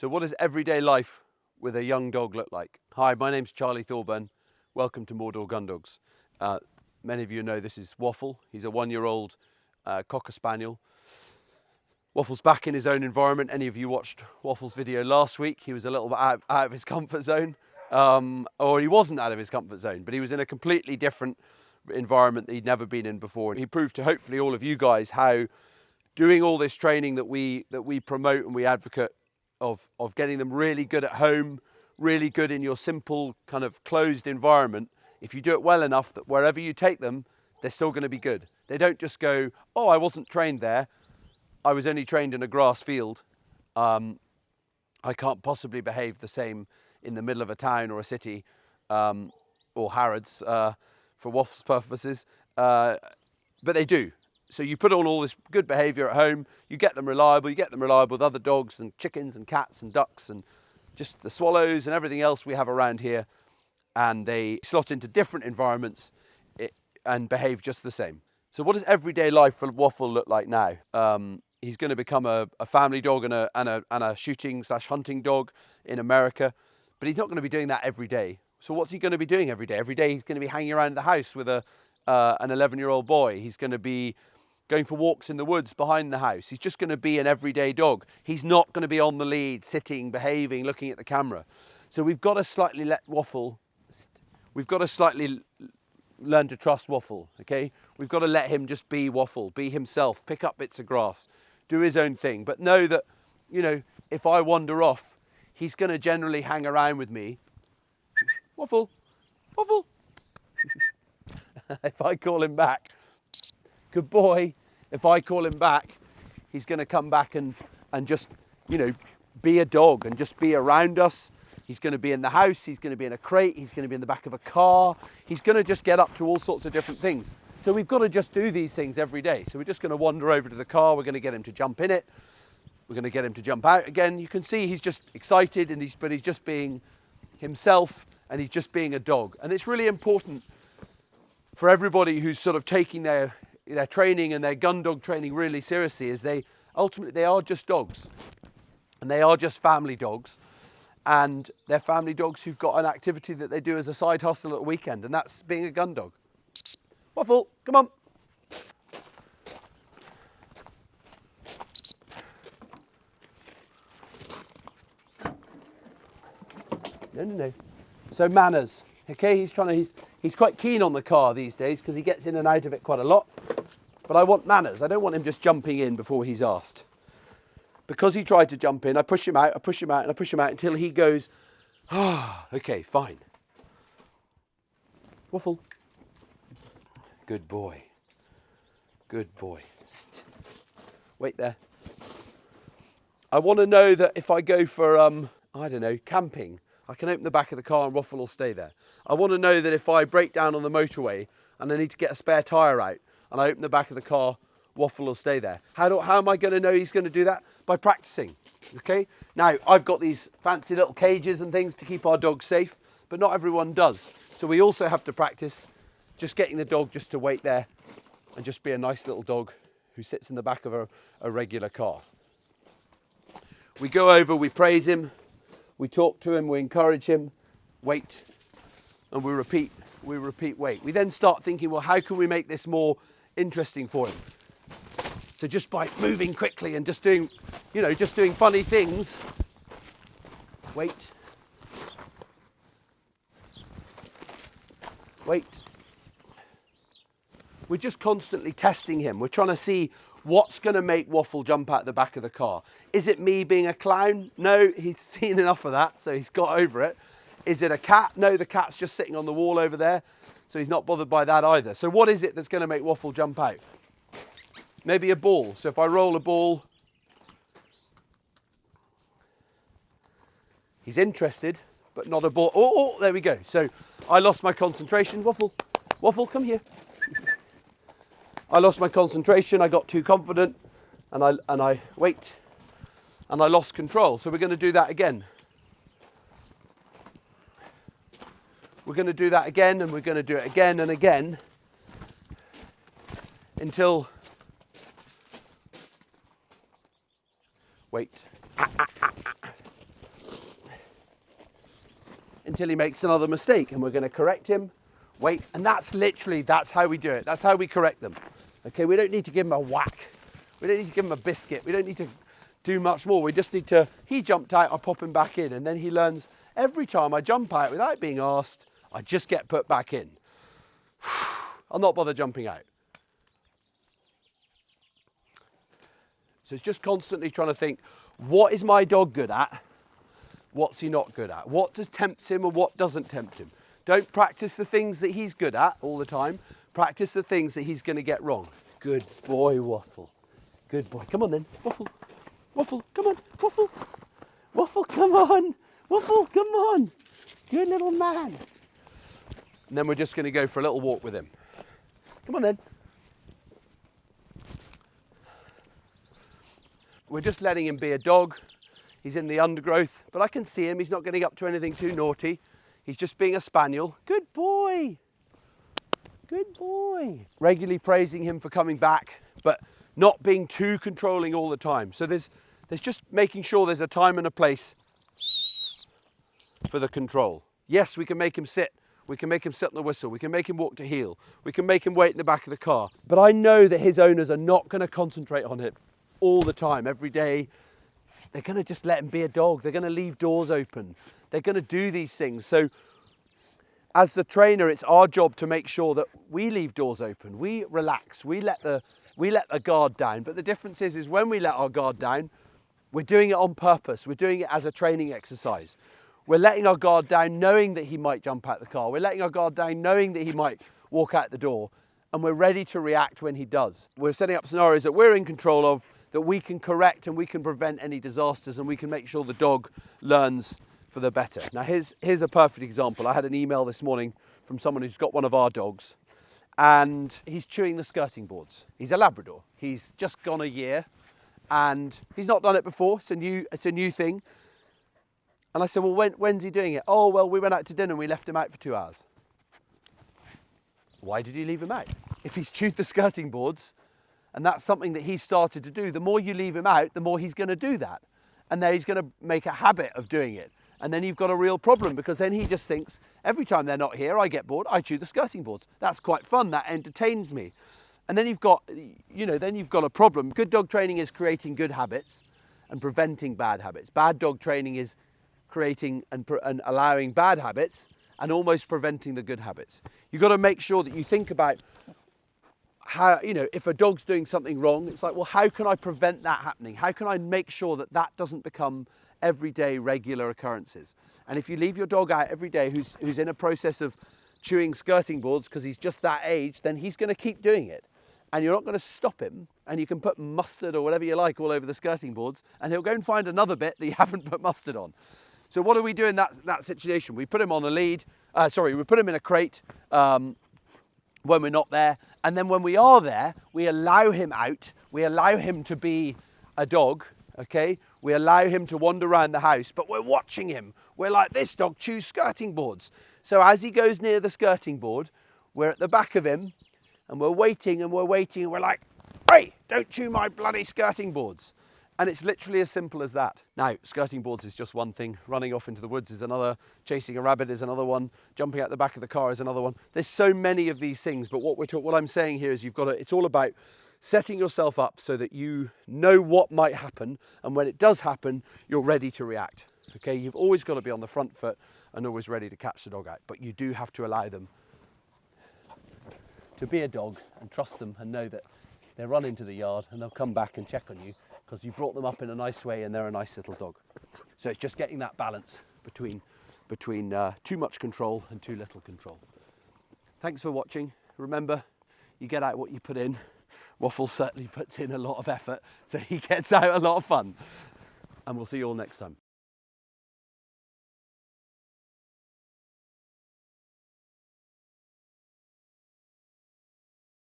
So what does everyday life with a young dog look like? Hi, my name's Charlie Thorburn. Welcome to More Dog Gun Dogs. Many of you know this is Waffle. He's a 1-year-old Cocker Spaniel. Waffle's back in his own environment. Any of you watched Waffle's video last week? He was a little bit out of his comfort zone. Or he wasn't out of his comfort zone, but he was in a completely different environment that he'd never been in before. He proved to hopefully all of you guys how doing all this training that we promote and we advocate of getting them really good at home, really good in your simple kind of closed environment. If you do it well enough that wherever you take them, they're still going to be good. They don't just go, oh, I wasn't trained there. I was only trained in a grass field. I can't possibly behave the same in the middle of a town or a city, or Harrods for Waffle's purposes, but they do. So you put on all this good behaviour at home, you get them reliable with other dogs and chickens and cats and ducks and just the swallows and everything else we have around here, and they slot into different environments and behave just the same. So what does everyday life for Waffle look like now? He's going to become a family dog and a shooting/hunting dog in America, but he's not going to be doing that every day. So what's he going to be doing every day? Every day he's going to be hanging around the house with an 11-year-old boy. He's going to be going for walks in the woods behind the house. He's just going to be an everyday dog. He's not going to be on the lead, sitting, behaving, looking at the camera. So we've got to slightly learn to trust Waffle, okay? We've got to let him just be Waffle, be himself, pick up bits of grass, do his own thing. But know that, you know, if I wander off, he's going to generally hang around with me. Waffle, Waffle. If I call him back, good boy. If I call him back, he's going to come back and just, you know, be a dog and just be around us. He's going to be in the house. He's going to be in a crate. He's going to be in the back of a car. He's going to just get up to all sorts of different things. So we've got to just do these things every day. So we're just going to wander over to the car. We're going to get him to jump in it. We're going to get him to jump out again. You can see he's just excited, but he's just being himself, and he's just being a dog. And it's really important for everybody who's sort of taking their training and their gun dog training really seriously, is they are just dogs, and they are just family dogs, and they're family dogs who've got an activity that they do as a side hustle at a weekend, and that's being a gun dog. Waffle, come on. No. So manners, okay? He's quite keen on the car these days because he gets in and out of it quite a lot. But I want manners. I don't want him just jumping in before he's asked. Because he tried to jump in, I push him out, and I push him out until he goes, okay, fine. Waffle. Good boy. Good boy. Wait there. I want to know that if I go for, I don't know, camping, I can open the back of the car and Waffle will stay there. I want to know that if I break down on the motorway and I need to get a spare tyre out and I open the back of the car, Waffle will stay there. How am I going to know he's going to do that? By practicing, okay? Now, I've got these fancy little cages and things to keep our dogs safe, but not everyone does. So we also have to practice just getting the dog just to wait there and just be a nice little dog who sits in the back of a regular car. We go over, we praise him, we talk to him, we encourage him, wait, and we repeat, wait. We then start thinking, well, how can we make this more interesting for him? So just by moving quickly and just doing funny things. Wait. We're just constantly testing him. We're trying to see what's going to make Waffle jump out the back of the car. Is it me being a clown? No, he's seen enough of that, so he's got over it. Is it a cat? No, the cat's just sitting on the wall over there, so he's not bothered by that either. So what is it that's going to make Waffle jump out? Maybe a ball. So if I roll a ball, he's interested, but not a ball. Oh, there we go. So I lost my concentration. Waffle, come here. I lost my concentration. I got too confident, and I wait, and I lost control. So we're going to do that again. We're going to do that again, and we're going to do it again and again until, wait. until he makes another mistake, and we're going to correct him, wait, and that's how we do it. That's how we correct them. Okay, we don't need to give him a whack. We don't need to give him a biscuit. We don't need to do much more. We just need to, he jumped out, I pop him back in, and then he learns every time I jump out without being asked, I just get put back in. I'll not bother jumping out. So it's just constantly trying to think, what is my dog good at? What's he not good at? What tempts him and what doesn't tempt him? Don't practice the things that he's good at all the time. Practice the things that he's going to get wrong. Good boy, Waffle. Good boy. Come on then, Waffle. Waffle, come on, Waffle. Waffle, come on. Waffle, come on. Good little man. And then we're just going to go for a little walk with him. Come on then. We're just letting him be a dog. He's in the undergrowth, but I can see him. He's not getting up to anything too naughty. He's just being a spaniel. Good boy. Good boy. Regularly praising him for coming back, but not being too controlling all the time. So there's just making sure there's a time and a place for the control. Yes, we can make him sit. We can make him sit on the whistle. We can make him walk to heel. We can make him wait in the back of the car. But I know that his owners are not going to concentrate on it all the time, every day. They're going to just let him be a dog. They're going to leave doors open. They're going to do these things. So as the trainer, it's our job to make sure that we leave doors open. We relax. We let the guard down. But the difference is when we let our guard down, we're doing it on purpose. We're doing it as a training exercise. We're letting our guard down knowing that he might jump out the car. We're letting our guard down knowing that he might walk out the door. And we're ready to react when he does. We're setting up scenarios that we're in control of, that we can correct and we can prevent any disasters, and we can make sure the dog learns for the better. Now here's a perfect example. I had an email this morning from someone who's got one of our dogs, and he's chewing the skirting boards. He's a Labrador. He's just gone a year and he's not done it before. It's a new thing. And I said, well, when's he doing it? Oh, well, we went out to dinner and we left him out for 2 hours. Why did you leave him out? If he's chewed the skirting boards, and that's something that he started to do, the more you leave him out, the more he's going to do that. And then he's going to make a habit of doing it. And then you've got a real problem, because then he just thinks, every time they're not here, I get bored, I chew the skirting boards. That's quite fun, that entertains me. And then you've got a problem. Good dog training is creating good habits and preventing bad habits. Bad dog training is creating and allowing bad habits and almost preventing the good habits. You've got to make sure that you think about how, if a dog's doing something wrong, it's like, well, how can I prevent that happening? How can I make sure that that doesn't become everyday regular occurrences? And if you leave your dog out every day who's in a process of chewing skirting boards because he's just that age, then he's going to keep doing it. And you're not going to stop him, and you can put mustard or whatever you like all over the skirting boards, and he'll go and find another bit that you haven't put mustard on. So what do we do in that situation? We put him on a lead, we put him in a crate when we're not there, and then when we are there, we allow him out, we allow him to be a dog, okay? We allow him to wander around the house, but we're watching him. We're like, this dog chews skirting boards. So as he goes near the skirting board, we're at the back of him, and we're waiting, and we're like, hey, don't chew my bloody skirting boards. And it's literally as simple as that. Now, skirting boards is just one thing. Running off into the woods is another. Chasing a rabbit is another one. Jumping out the back of the car is another one. There's so many of these things, but what I'm saying here is it's all about setting yourself up so that you know what might happen, and when it does happen, you're ready to react. Okay, you've always got to be on the front foot and always ready to catch the dog out, but you do have to allow them to be a dog and trust them and know that they'll run into the yard and they'll come back and check on you because you brought them up in a nice way and they're a nice little dog. So it's just getting that balance between too much control and too little control. Thanks for watching. Remember, you get out what you put in. Waffle certainly puts in a lot of effort, so he gets out a lot of fun. And we'll see you all next time.